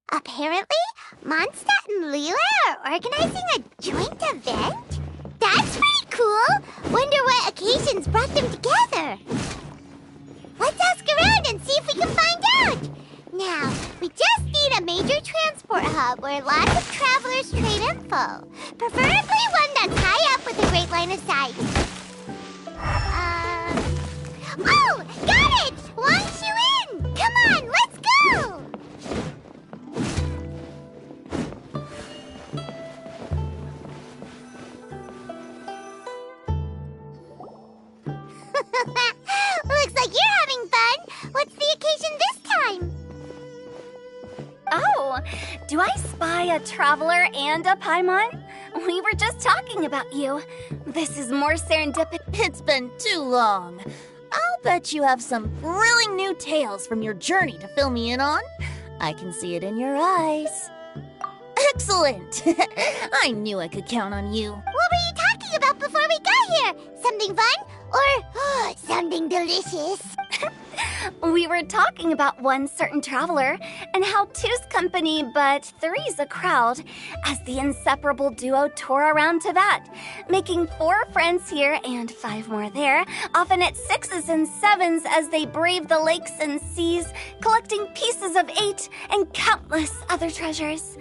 Apparently, Mondstadt and Liyue are organizing a joint event? That's pretty cool! Wonder what occasions brought them together. Let's ask around and see if we can find out! Now, we just need a major transport hub where lots of travelers trade info. Preferably one that's high up with a great line of sight. Oh! Got it! Launch you in! Come on, let's go! Looks like you're having fun! What's the occasion this time? Oh, do I spy a traveler and a Paimon? We were just talking about you. This is more serendipity. It's been too long. I'll bet you have some thrilling new tales from your journey to fill me in on. I can see it in your eyes. Excellent! I knew I could count on you. What were you talking about before we got here? Something fun? Or something delicious? We were talking about one certain traveler and how two's company but three's a crowd as the inseparable duo tore around Teyvat, making 4 friends here and 5 more there, often at 6s and 7s as they brave the lakes and seas, collecting pieces of 8 and countless other treasures.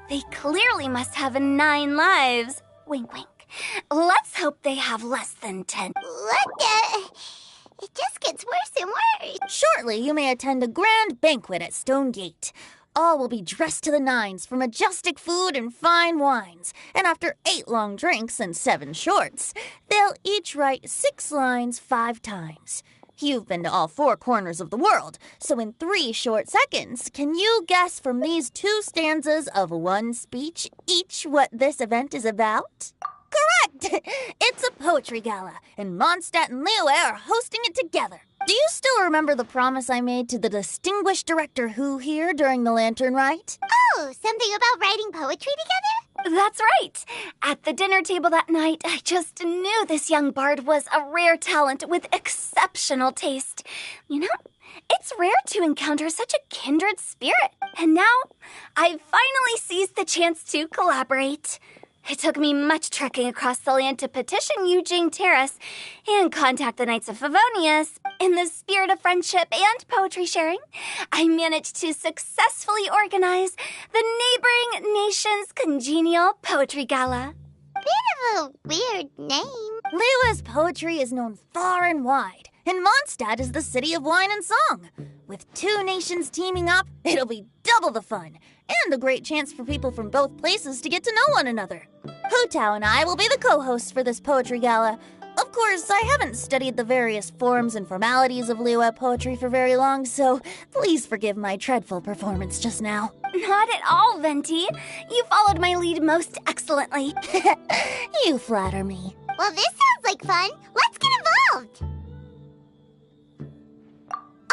They clearly must have 9 lives. Wink, wink. Let's hope they have less than 10. What the... It just gets worse and worse. Shortly, you may attend a grand banquet at Stone Gate. All will be dressed to the nines for majestic food and fine wines. And after 8 long drinks and 7 shorts, they'll each write 6 lines 5 times. You've been to all 4 corners of the world, so in 3 short seconds, can you guess from these 2 stanzas of 1 speech each what this event is about? Correct! It's a poetry gala, and Mondstadt and Liyue are hosting it together. Do you still remember the promise I made to the distinguished director Who here during the lantern rite? Oh, something about writing poetry together? That's right. At the dinner table that night, I just knew this young bard was a rare talent with exceptional taste. You know, it's rare to encounter such a kindred spirit. And now, I've finally seized the chance to collaborate. It took me much trekking across the land to petition Eugene Terrace and contact the Knights of Favonius. In the spirit of friendship and poetry sharing, I managed to successfully organize the neighboring nation's Congenial Poetry Gala. Bit of a weird name. Liyue's poetry is known far and wide, and Mondstadt is the city of wine and song. With 2 nations teaming up, it'll be double the fun, and a great chance for people from both places to get to know one another. Hu Tao and I will be the co-hosts for this poetry gala. Of course, I haven't studied the various forms and formalities of Liyue poetry for very long, so please forgive my dreadful performance just now. Not at all, Venti. You followed my lead most excellently. You flatter me. Well, this sounds like fun. Let's get involved.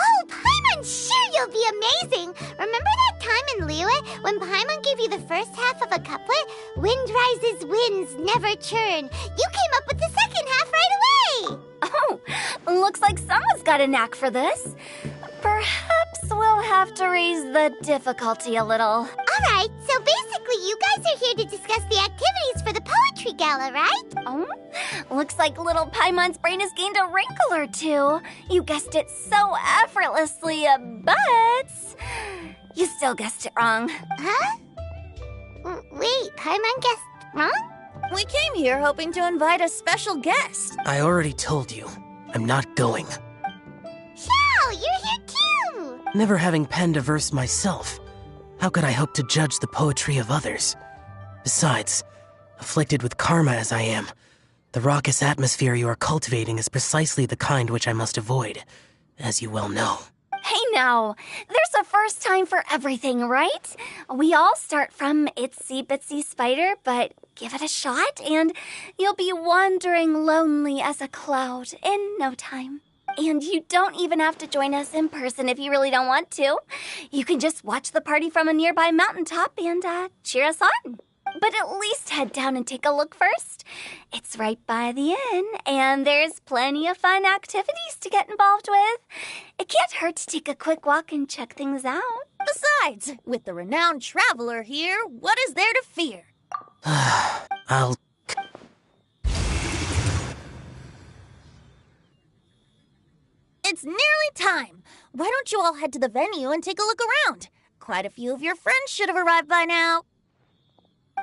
Oh, Paimon, sure you'll be amazing. Remember that time in Liyue when Paimon gave you the first half of a couplet? Wind rises, winds never churn. You came up with the second half right away. Oh, looks like someone's got a knack for this. Perhaps we'll have to raise the difficulty a little. All right, so basically you guys are here to discuss the activities for the poetry gala, right? Oh, looks like little Paimon's brain has gained a wrinkle or 2. You guessed it so effortlessly, but you still guessed it wrong. Huh? Wait, Paimon guessed wrong? We came here hoping to invite a special guest. I already told you, I'm not going. Xiao, you're here too! Never having penned a verse myself, how could I hope to judge the poetry of others? Besides, afflicted with karma as I am, the raucous atmosphere you are cultivating is precisely the kind which I must avoid, as you well know. Hey now, there's a first time for everything, right? We all start from itsy bitsy spider, but give it a shot and you'll be wandering lonely as a cloud in no time. And you don't even have to join us in person if you really don't want to. You can just watch the party from a nearby mountaintop and cheer us on. But at least head down and take a look first. It's right by the inn, and there's plenty of fun activities to get involved with. It can't hurt to take a quick walk and check things out. Besides, with the renowned traveler here, what is there to fear? I'll... It's nearly time. Why don't you all head to the venue and take a look around? Quite a few of your friends should have arrived by now.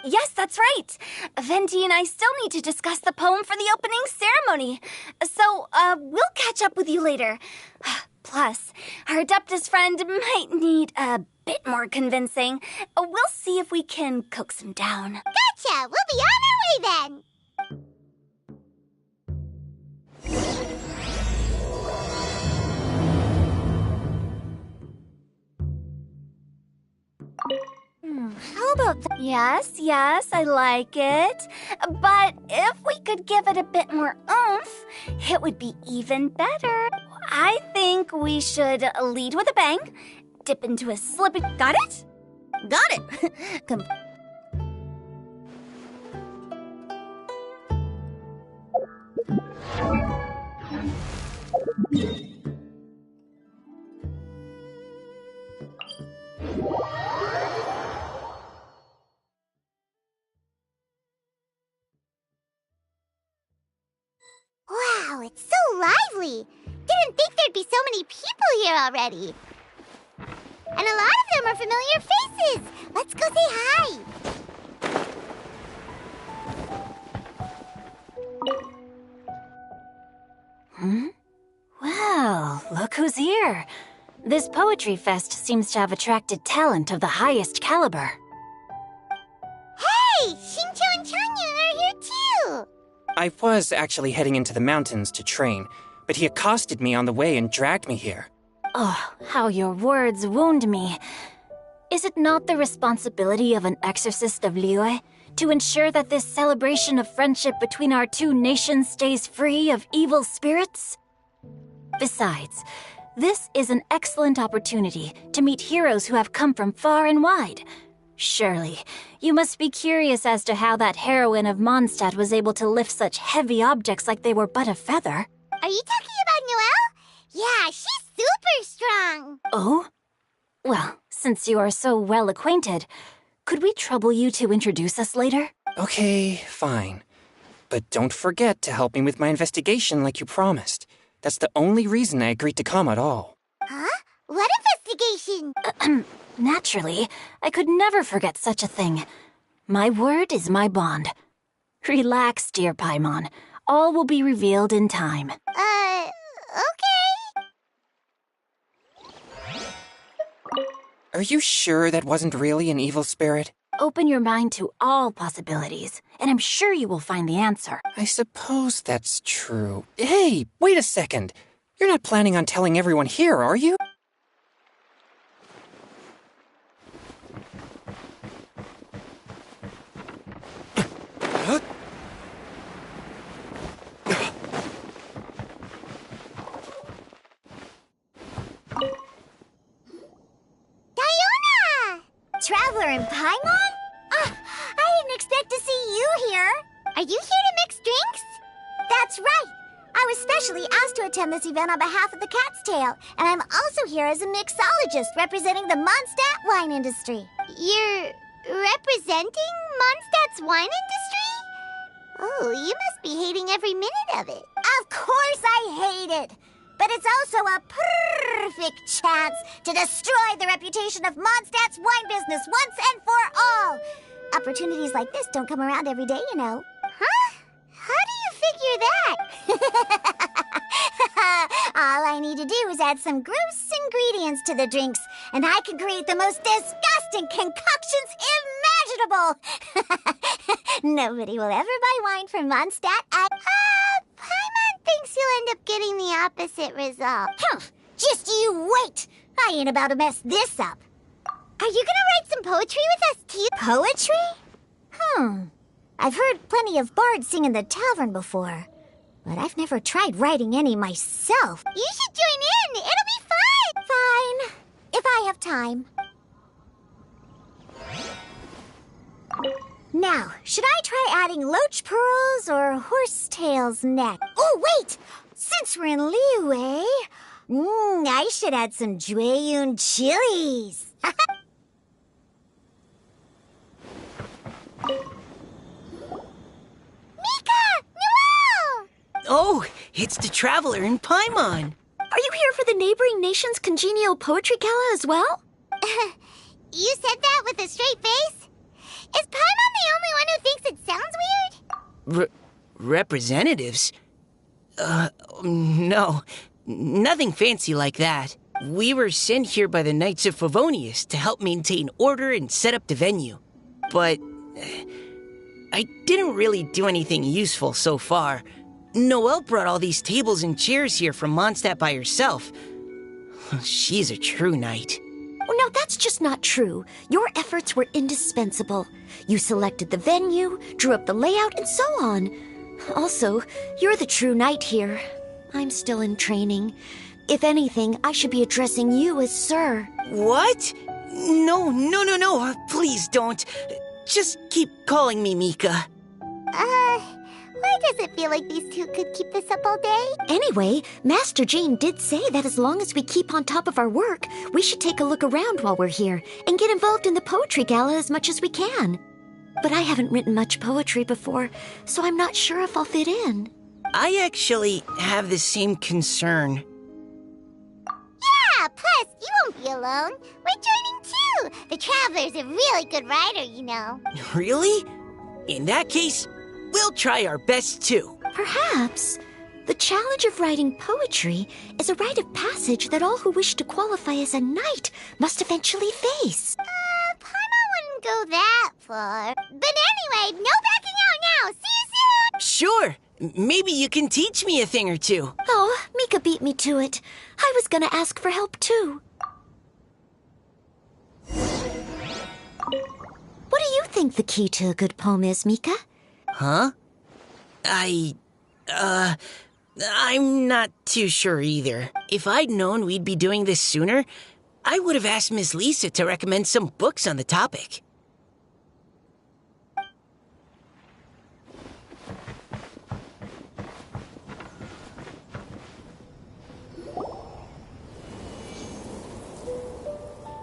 Yes, that's right. Venti and I still need to discuss the poem for the opening ceremony. So, we'll catch up with you later. Plus, our Adeptus friend might need a bit more convincing. We'll see if we can coax him down. Gotcha! We'll be on our way then! How about that? Yes, I like it. But if we could give it a bit more oomph, it would be even better. I think we should lead with a bang, dip into a slippy... Got it? Got it. Wow, it's so lively! Didn't think there'd be so many people here already. And a lot of them are familiar faces. Let's go say hi. Well, look who's here. This poetry fest seems to have attracted talent of the highest caliber. Hey, Shincho and Changyun are here too. I was actually heading into the mountains to train, but he accosted me on the way and dragged me here. Oh, how your words wound me. Is it not the responsibility of an exorcist of Liyue to ensure that this celebration of friendship between our two nations stays free of evil spirits? Besides, this is an excellent opportunity to meet heroes who have come from far and wide. Surely, you must be curious as to how that heroine of Mondstadt was able to lift such heavy objects like they were but a feather. Are you talking about Noelle? Yeah, she's super strong. Oh? Well, since you are so well acquainted, could we trouble you to introduce us later? Okay, fine. But don't forget to help me with my investigation like you promised. That's the only reason I agreed to come at all. Huh? What investigation? Naturally, I could never forget such a thing. My word is my bond. Relax, dear Paimon. All will be revealed in time. Okay. Are you sure that wasn't really an evil spirit? Open your mind to all possibilities, and I'm sure you will find the answer. I suppose that's true. Hey, wait a second. You're not planning on telling everyone here, are you? Traveler and Paimon? I didn't expect to see you here. Are you here to mix drinks? That's right. I was specially asked to attend this event on behalf of the Cat's Tail, and I'm also here as a mixologist representing the Mondstadt wine industry. You're representing Mondstadt's wine industry? Oh, you must be hating every minute of it. Of course I hate it. But it's also a perfect chance to destroy the reputation of Mondstadt's wine business once and for all. Opportunities like this don't come around every day, you know. Huh? How do you figure that? All I need to do is add some gross ingredients to the drinks, and I can create the most disgusting concoctions imaginable. Nobody will ever buy wine from Mondstadt at... Paimon thinks you'll end up getting the opposite result. Just you wait! I ain't about to mess this up. Are you gonna write some poetry with us, too? Poetry? I've heard plenty of bards sing in the tavern before, but I've never tried writing any myself. You should join in! It'll be fun! Fine. If I have time. Now, should I try adding loach pearls or horsetails next? Oh, wait! Since we're in Liyue, I should add some Jueyun chilies. Oh, it's the Traveler in Paimon. Are you here for the neighboring nation's congenial poetry gala as well? You said that with a straight face? Is Paimon the only one who thinks it sounds weird? Representatives? No. Nothing fancy like that. We were sent here by the Knights of Favonius to help maintain order and set up the venue. But I didn't really do anything useful so far. Noelle brought all these tables and chairs here from Mondstadt by herself. She's a true knight. Oh, no, that's just not true. Your efforts were indispensable. You selected the venue, drew up the layout, and so on. Also, you're the true knight here. I'm still in training. If anything, I should be addressing you as Sir. What? No. Please don't. Just keep calling me Mika. Why does it feel like these two could keep this up all day? Anyway, Master Jean did say that as long as we keep on top of our work, we should take a look around while we're here and get involved in the poetry gala as much as we can. But I haven't written much poetry before, so I'm not sure if I'll fit in. I actually have the same concern. Yeah, plus, you won't be alone. We're joining too. The Traveler's a really good writer, you know. Really? In that case, we'll try our best too. Perhaps. The challenge of writing poetry is a rite of passage that all who wish to qualify as a knight must eventually face. Paimon wouldn't go that far. But anyway, no backing out now. See you soon! Sure. Maybe you can teach me a thing or two. Oh, Mika beat me to it. I was gonna ask for help too. What do you think the key to a good poem is, Mika? Huh? I'm not too sure either. If I'd known we'd be doing this sooner, I would have asked Miss Lisa to recommend some books on the topic.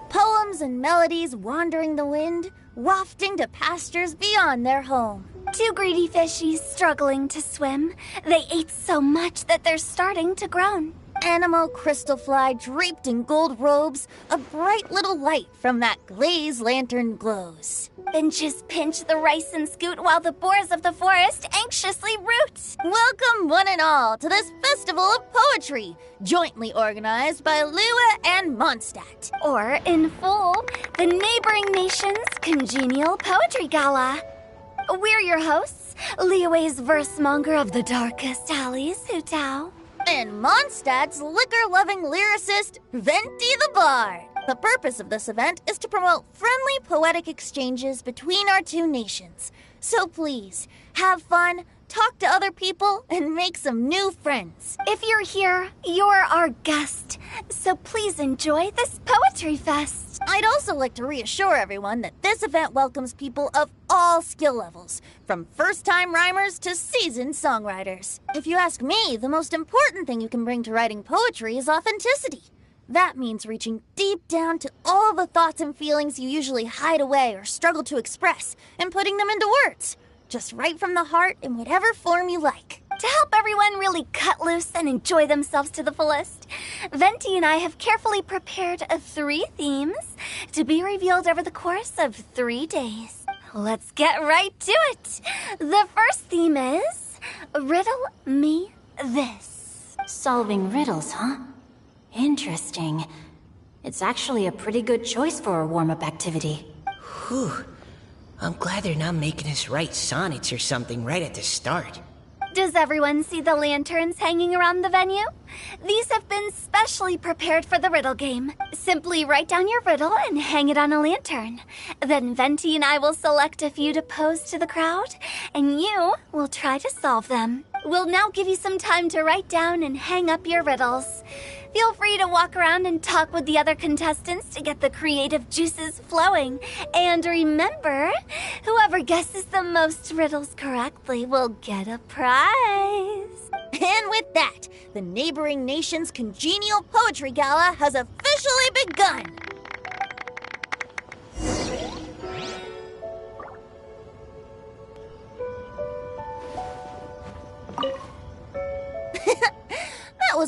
Poems and melodies wandering the wind, wafting to pastures beyond their home. Two greedy fishies struggling to swim. They ate so much that they're starting to groan. Animal crystal fly draped in gold robes, a bright little light from that glazed lantern glows. Finches pinch the rice and scoot while the boars of the forest anxiously root. Welcome one and all to this festival of poetry, jointly organized by Liyue and Mondstadt. Or, in full, the neighboring nation's congenial poetry gala. We're your hosts, Liyue's verse-monger of the darkest alleys, Hutao. And Mondstadt's liquor-loving lyricist, Venti the Bard. The purpose of this event is to promote friendly poetic exchanges between our two nations. So please, have fun, talk to other people, and make some new friends. If you're here, you're our guest. So please enjoy this poetry fest. I'd also like to reassure everyone that this event welcomes people of all skill levels, from first-time rhymers to seasoned songwriters. If you ask me, the most important thing you can bring to writing poetry is authenticity. That means reaching deep down to all the thoughts and feelings you usually hide away or struggle to express, and putting them into words. Just right from the heart in whatever form you like. To help everyone really cut loose and enjoy themselves to the fullest, Venti and I have carefully prepared 3 themes to be revealed over the course of 3 days. Let's get right to it. The first theme is Riddle Me This. Solving riddles, huh? Interesting. It's actually a pretty good choice for a warm-up activity. Whew. I'm glad they're not making us write sonnets or something right at the start. Does everyone see the lanterns hanging around the venue? These have been specially prepared for the riddle game. Simply write down your riddle and hang it on a lantern. Then Venti and I will select a few to pose to the crowd, and you will try to solve them. We'll now give you some time to write down and hang up your riddles. Feel free to walk around and talk with the other contestants to get the creative juices flowing. And remember, whoever guesses the most riddles correctly will get a prize. And with that, the neighboring nation's congenial poetry gala has officially begun.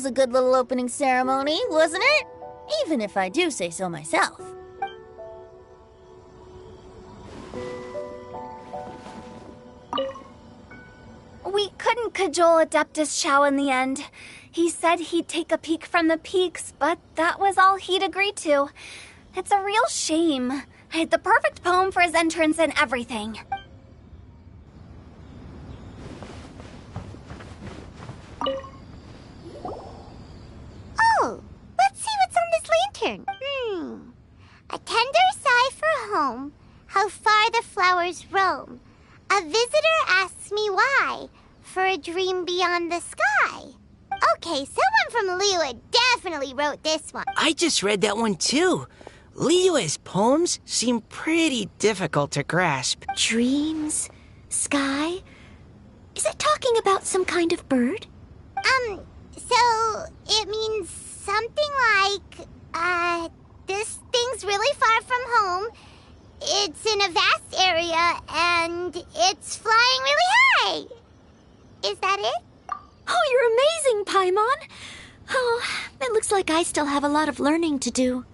a good little opening ceremony, wasn't it? Even if I do say so myself. We couldn't cajole Adeptus Chow in the end. He said he'd take a peek from the peaks, but that was all he'd agreed to. It's a real shame. I had the perfect poem for his entrance and everything. Oh, let's see what's on this lantern. A tender sigh for home, how far the flowers roam. A visitor asks me why, for a dream beyond the sky. Okay, someone from Liyue definitely wrote this one. I just read that one too. Liyue's poems seem pretty difficult to grasp. Dreams? Sky? Is it talking about some kind of bird? So it means something like, this thing's really far from home. It's in a vast area, and it's flying really high. Is that it? Oh, you're amazing, Paimon! Oh, it looks like I still have a lot of learning to do.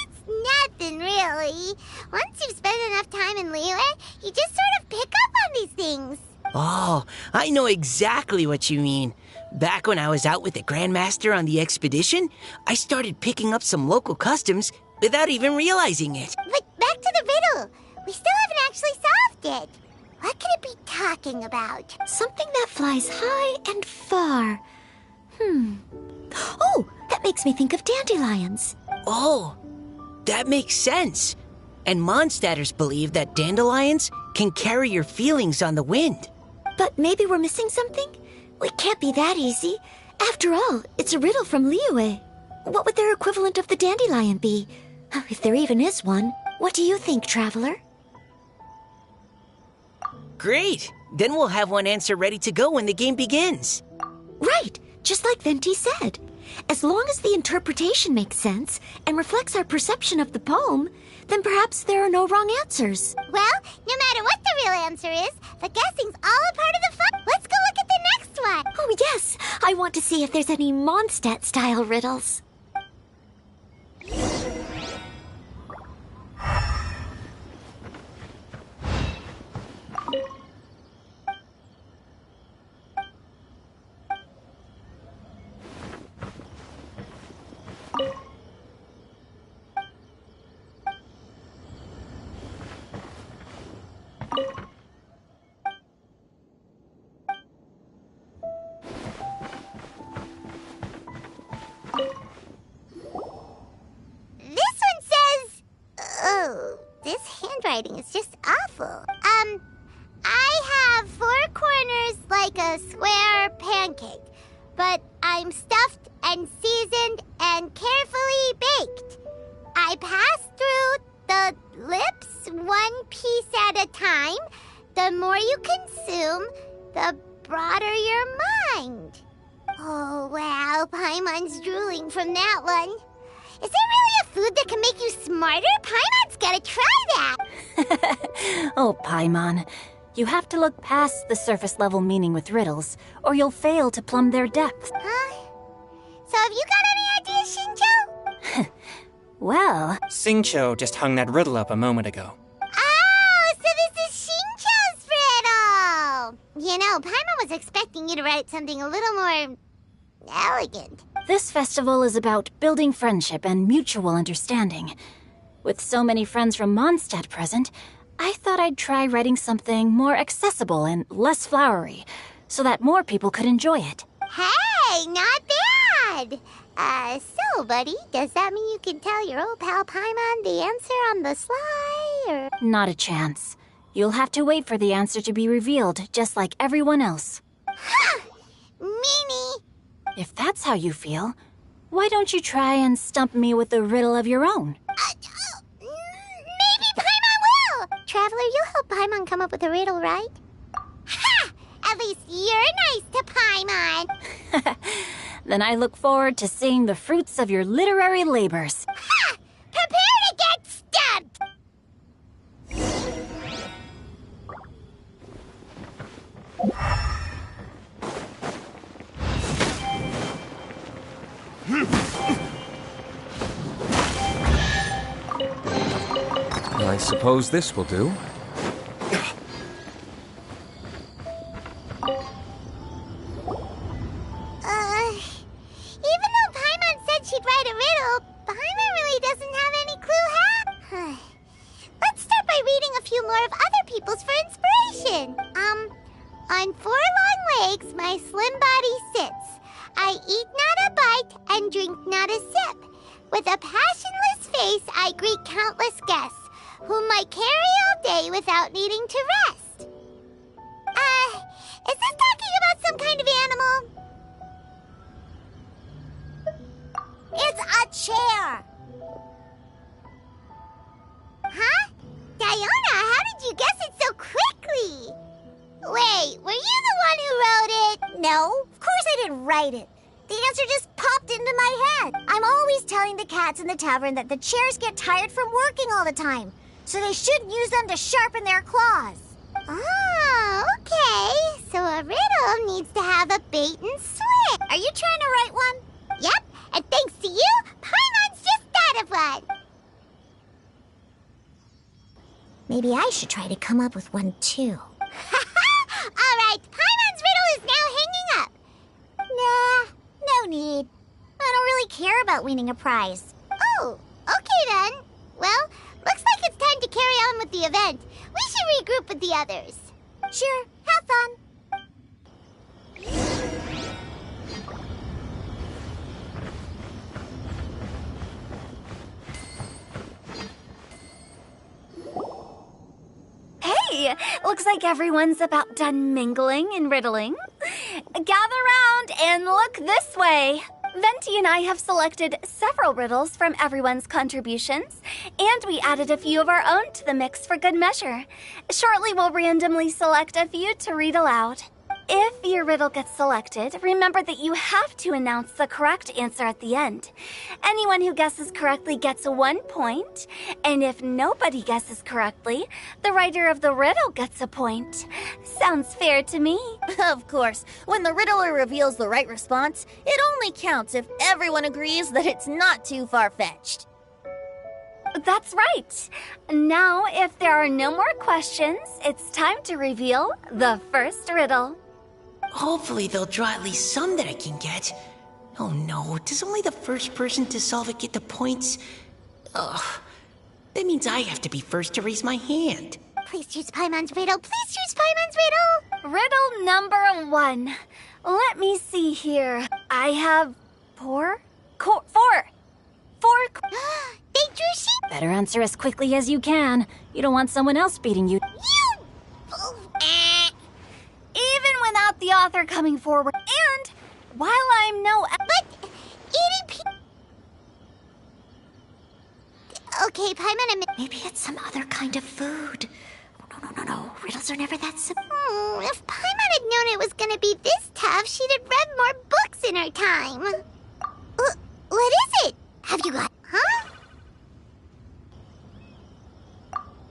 It's nothing, really. Once you've spent enough time in Liyue, you just sort of pick up on these things. Oh, I know exactly what you mean. Back when I was out with the Grandmaster on the expedition, I started picking up some local customs without even realizing it. But back to the riddle. We still haven't actually solved it. What could it be talking about? Something that flies high and far. Oh, that makes me think of dandelions. Oh, that makes sense. And Mondstadters believe that dandelions can carry your feelings on the wind. But maybe we're missing something? It can't be that easy. After all, it's a riddle from Liyue. What would their equivalent of the dandelion be? If there even is one. What do you think, Traveler? Great! Then we'll have one answer ready to go when the game begins. Right, just like Venti said. As long as the interpretation makes sense and reflects our perception of the poem, then perhaps there are no wrong answers. Well, no matter what the real answer is, the guessing's all a part of the fun. Let's go look at the next one. Oh, yes. I want to see if there's any Mondstadt-style riddles. This one says... Oh, this handwriting is just awful. I have 4 corners like a square pancake, but I'm stuffed and seasoned and carefully baked. I pass through the lips 1 piece at a time. The more you consume, the broader your mind. Oh, wow, Paimon's drooling from that one. Is there really a food that can make you smarter? Paimon's gotta try that. Oh, Paimon. You have to look past the surface-level meaning with riddles, or you'll fail to plumb their depth. Huh? So have you got any ideas, Shinjo? Well, Xingqiu just hung that riddle up a moment ago. Oh, so this is Shinjo's riddle! You know, Paimon was expecting you to write something a little more... elegant. this festival is about building friendship and mutual understanding. With so many friends from Mondstadt present, I thought I'd try writing something more accessible and less flowery, so that more people could enjoy it. Hey, not bad! So, buddy, does that mean you can tell your old pal Paimon the answer on the sly, or...? Not a chance. You'll have to wait for the answer to be revealed, just like everyone else. Ha! Meanie! If that's how you feel, why don't you try and stump me with a riddle of your own? Maybe Paimon will! Traveler, you'll help Paimon come up with a riddle, right? Ha! At least you're nice to Paimon! Then I look forward to seeing the fruits of your literary labors. Ha! Prepare to get stumped! Suppose this will do. Even though Paimon said she'd write a riddle, Paimon really doesn't have any clue how. Let's start by reading a few more of other people's for inspiration. On 4 long legs, my slim body sits. I eat not a bite and drink not a sip. With a passionless face, I greet countless guests, whom I carry all day without needing to rest. Is this talking about some kind of animal? It's a chair. Huh? Diona, how did you guess it so quickly? Wait, were you the one who wrote it? No, of course I didn't write it. The answer just popped into my head. I'm always telling the cats in the tavern that the chairs get tired from working all the time, so they shouldn't use them to sharpen their claws. Oh, okay. So a riddle needs to have a bait and switch. Are you trying to write one? Yep, and thanks to you, Paimon's just thought of one. Maybe I should try to come up with one too. All right, Paimon's riddle is now hanging up. Nah, no need. I don't really care about winning a prize. Oh, okay then. Well, looks like it's time to carry on with the event. We should regroup with the others. Sure, have fun. Hey, looks like everyone's about done mingling and riddling. Gather round and look this way. Venti and I have selected several riddles from everyone's contributions, and we added a few of our own to the mix for good measure. Shortly, we'll randomly select a few to read aloud. If your riddle gets selected, remember that you have to announce the correct answer at the end. Anyone who guesses correctly gets 1 point, and if nobody guesses correctly, the writer of the riddle gets a point. Sounds fair to me. Of course, when the riddler reveals the right response, it only counts if everyone agrees that it's not too far-fetched. That's right. Now, if there are no more questions, it's time to reveal the first riddle. Hopefully they'll draw at least some that I can get. Oh no, does only the first person to solve it get the points? Ugh, that means I have to be first to raise my hand. Please choose Paimon's riddle. Please choose Paimon's riddle. Riddle number 1. Let me see here. I have four. They drew sheep. Better answer as quickly as you can. You don't want someone else beating you. Even without the author coming forward, and while I'm no... But eating Okay, Paimon, Maybe it's some other kind of food. No. Riddles are never that simple. If Paimon had known it was gonna be this tough, she'd have read more books in her time. What is it? Have you got... Huh?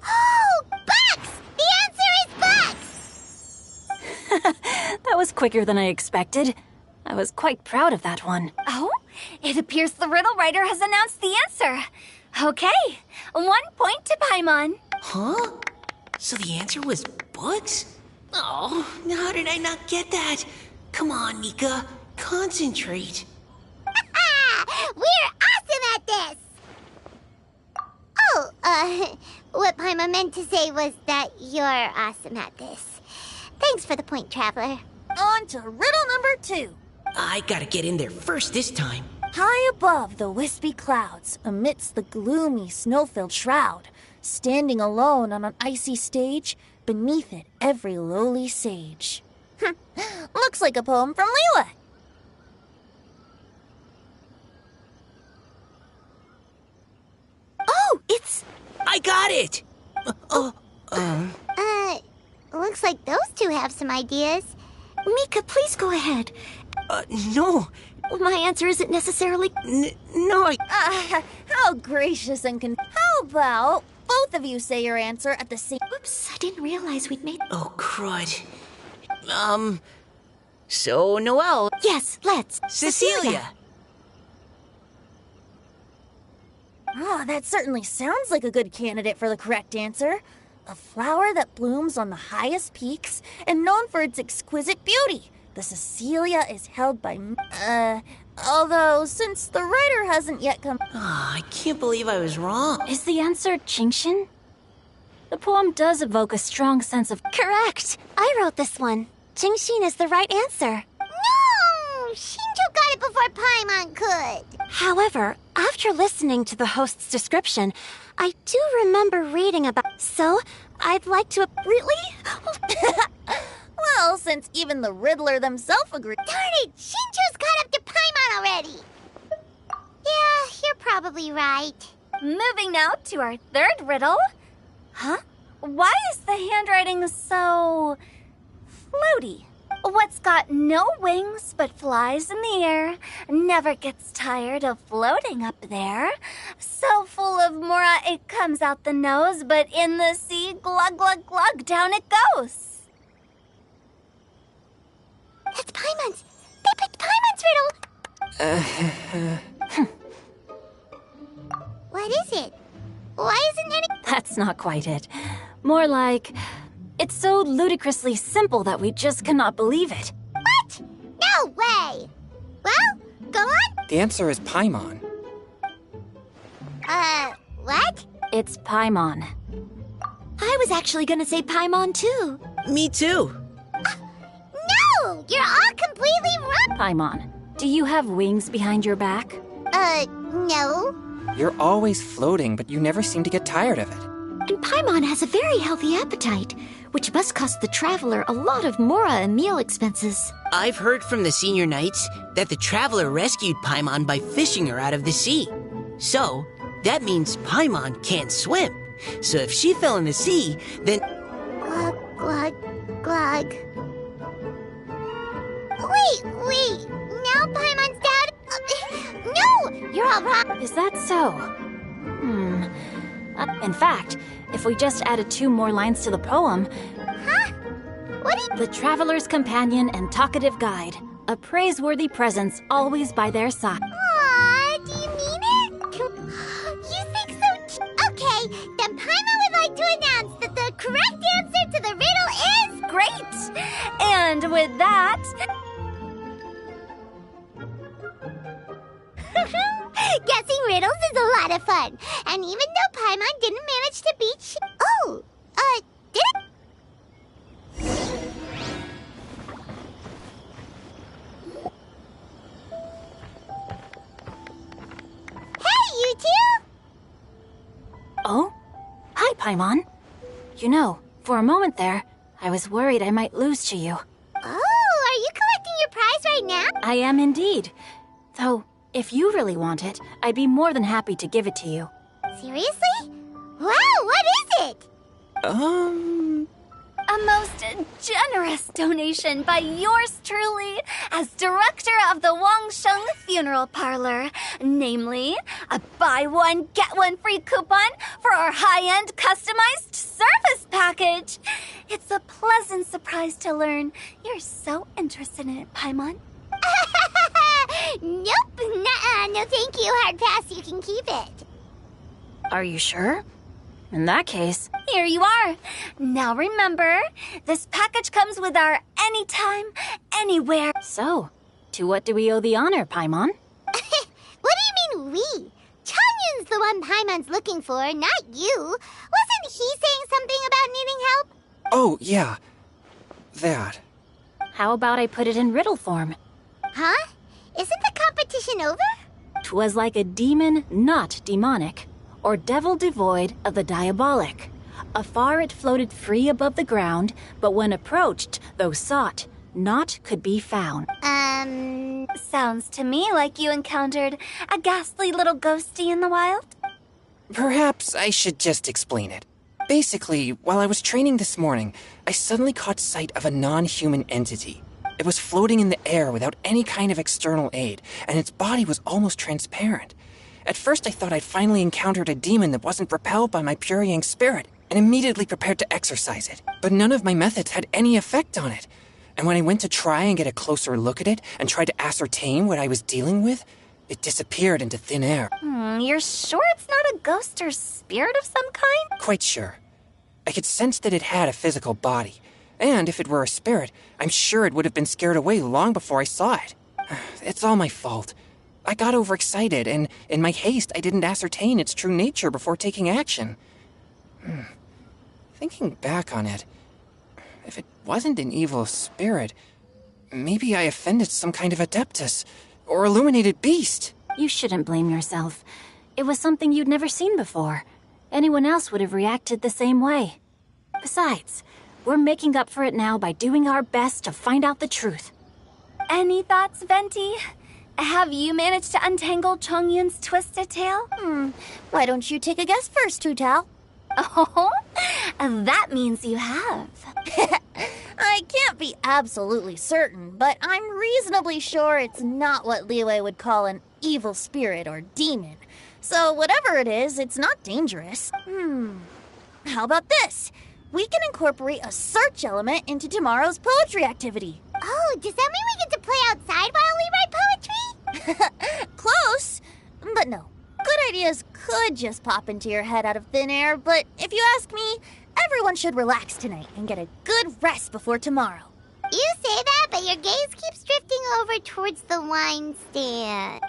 Oh, bucks! The answer is bucks! That was quicker than I expected. I was quite proud of that one. Oh, it appears the riddle writer has announced the answer. Okay, 1 point to Paimon. Huh? So the answer was books? Oh, how did I not get that? Come on, Mika, concentrate. We're awesome at this! Oh, what Paimon meant to say was that you're awesome at this. Thanks for the point, Traveler. On to riddle number 2. I gotta get in there first this time. High above the wispy clouds, amidst the gloomy snow-filled shroud, standing alone on an icy stage, beneath it every lowly sage. Looks like a poem from Leela. Oh, it's... I got it! Looks like those two have some ideas. Mika, please go ahead. No. My answer isn't necessarily... No, How gracious and How about both of you say your answer at the same... Oops, I didn't realize we'd made... Oh, crud. So, Noelle. Yes, let's. Cecilia. Oh, that certainly sounds like a good candidate for the correct answer. A flower that blooms on the highest peaks and known for its exquisite beauty. The Cecilia is held by... although, since the writer hasn't yet come... I can't believe I was wrong. Is the answer Genshin? The poem does evoke a strong sense of... Correct. I wrote this one. Genshin is the right answer. No! Shinjo got it before Paimon could. However, after listening to the host's description, I do remember reading about... So, I'd like to... Really? Well, since even the Riddler themselves agreed... Darn it! Shinjo's caught up to Paimon already! Yeah, you're probably right. Moving now to our third riddle. Huh? Why is the handwriting so... floaty? What's got no wings but flies in the air, never gets tired of floating up there. So full of mora it comes out the nose, but in the sea, glug, glug, glug, down it goes. That's Paimon's. They picked Paimon's riddle. What is it? Why isn't any... That's not quite it. More like, it's so ludicrously simple that we just cannot believe it. What? No way! Well, go on. The answer is Paimon. What? It's Paimon. I was actually gonna say Paimon too. Me too. No! You're all completely wrong! Paimon, do you have wings behind your back? No. You're always floating, but you never seem to get tired of it. And Paimon has a very healthy appetite, which must cost the traveler a lot of mora and meal expenses. I've heard from the senior knights that the traveler rescued Paimon by fishing her out of the sea. So, that means Paimon can't swim. So if she fell in the sea, then... Glug, glug, glug. Wait. Now Paimon's dad... No! You're all wrong. Is that so? In fact, if we just added 2 more lines to the poem... Huh? What do you... The traveler's companion and talkative guide, a praiseworthy presence always by their side. Aw, do you mean it? You think so? Okay, then Paimon would like to announce that the correct answer to the riddle is... Great! And with that... Guessing riddles is a lot of fun. And even though Paimon didn't manage to beat... did it? Hey, you two! Oh? Hi, Paimon. You know, for a moment there, I was worried I might lose to you. Oh, are you collecting your prize right now? I am indeed. Though, if you really want it, I'd be more than happy to give it to you. Seriously? Wow, what is it? A most generous donation by yours truly as director of the Wangsheng Funeral Parlor. Namely, a buy one, get one free coupon for our high-end customized service package. It's a pleasant surprise to learn you're so interested in it, Paimon. Nope, nuh-uh, no thank you, hard pass, you can keep it. Are you sure? In that case... Here you are. Now remember, this package comes with our anytime, anywhere. So, to what do we owe the honor, Paimon? What do you mean we? Changyun's the one Paimon's looking for, not you. Wasn't he saying something about needing help? Oh, yeah. That. How about I put it in riddle form? Huh? Isn't the competition over? 'Twas like a demon not demonic, or devil devoid of the diabolic. Afar it floated free above the ground, but when approached, though sought, naught could be found. Sounds to me like you encountered a ghastly little ghostie in the wild. Perhaps I should just explain it. Basically, while I was training this morning, I suddenly caught sight of a non-human entity. It was floating in the air without any kind of external aid, and its body was almost transparent. At first I thought I'd finally encountered a demon that wasn't repelled by my pure yang spirit, and immediately prepared to exorcise it. But none of my methods had any effect on it. And when I went to try and get a closer look at it, and tried to ascertain what I was dealing with, it disappeared into thin air. You're sure it's not a ghost or spirit of some kind? Quite sure. I could sense that it had a physical body. And if it were a spirit, I'm sure it would have been scared away long before I saw it. It's all my fault. I got overexcited, and in my haste, I didn't ascertain its true nature before taking action. Thinking back on it, if it wasn't an evil spirit, maybe I offended some kind of adeptus or illuminated beast. You shouldn't blame yourself. It was something you'd never seen before. Anyone else would have reacted the same way. Besides, we're making up for it now by doing our best to find out the truth. Any thoughts, Venti? Have you managed to untangle Chongyun's twisted tail? Why don't you take a guess first, Tutal? Oh, that means you have. I can't be absolutely certain, but I'm reasonably sure it's not what Liyue would call an evil spirit or demon. So whatever it is, it's not dangerous. How about this? We can incorporate a search element into tomorrow's poetry activity. Oh, does that mean we get to play outside while we write poetry? Close, but no. Good ideas could just pop into your head out of thin air, but if you ask me, everyone should relax tonight and get a good rest before tomorrow. You say that, but your gaze keeps drifting over towards the wine stand.